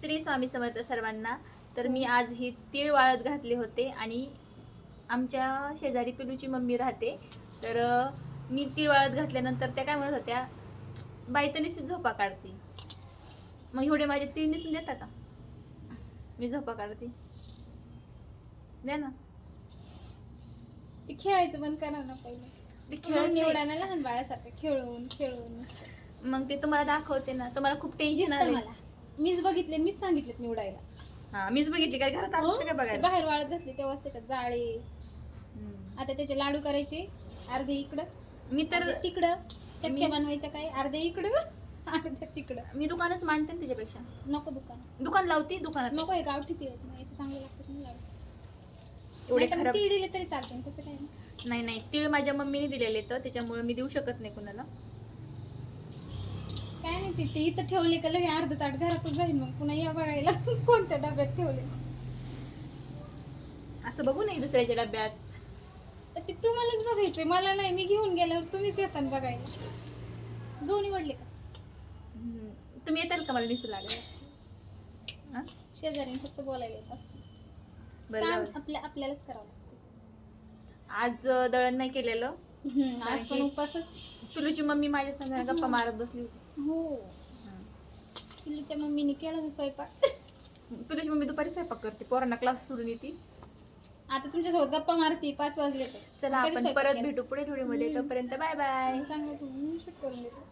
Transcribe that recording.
श्री स्वामी समर्थ सर्वांना. तर मी आज ही तीळ वाळत घातले होते आणि आमच्या शेजारी पिलूची मम्मी राहते. तर मी तीळ वाळत घातल्यानंतर त्या काय म्हणत होत्या, बाई तर नुसती झोपा काढते. मग एवढे माझे तीळ निसून देता का? मी झोपा काढते, द्या ना. ते खेळायचं बंद करा ना पहिले. ते खेळून खेळून निवडा ना लहान बाळासारखं, खेळून खेळून नुसतं. मग ते तुम्हाला दाखवते ना. तुम्हाला खूप टेन्शन दिसतं आलं. मला. मीच बघितले, मीच सांगितलेत निवडायला. हा, मीच बघितली. काय घरात आलं का ते बघायला? बाहेर वाळत घातले तेव्हाच त्याच्यात जाळे. आता त्याचे लाडू करायचे, अर्धे इकडं मी तर अर्धे तिकडं. चक्क्या बनवायच्या काय, अर्धे इकडं अर्धे तिकडं. मी दुकानच मांडते ना त्याच्यापेक्षा. नको दुकान लावते दुकानात. नको, हे गावठी तिळ आहेत ना, याचे चांगले लागतात ना लाडू. एवढे नाहीतर मग खराब तीळ दिले तरी चालते, तसं काय नाही. नाही नाही, तीळ माझ्या मम्मीने दिलेले तर त्याच्यामुळे मी देऊ शकत नाही कुणाला. काय नाही, ते इथं ठेवले का लगे अर्ध ताट घरातच जाईल. मग पुन्हा या बघायला कोणत्या डब्यात ठेवले. असं बघू नाही दुसऱ्याच्या डब्यात. तर ते तुम्हालाच बघायचंय, मला नाही. मी घेऊन गेल्यावर तुम्हीच येताना बघायला. दोन्ही वडले का? तुम्ही येताल का मला दिसू लागेल? शेजारी फक्त बोलायला येत असतं. बरं काम जाऊ. आपल्यालाच करावं लागतं. आज दळण नाही केलेलं. आज पण उपासच. पिलूची मम्मी माझ्या संग गप्पा मारत बसली होती. हो, पिल्लूच्या मम्मीने केला ना स्वयंपाक. पिलूची मम्मी दुपारी स्वयंपाक करते, पोरांना क्लास सोडून येते. आता तुमच्यासोबत गप्पा मारते 5 वाजले तर. चला कधी आपण स्वयंपाक परत केला? भेटू पुढे व्हिडिओ मध्ये. तोपर्यंत बाय बाय. चांगलं शूट करून देतो.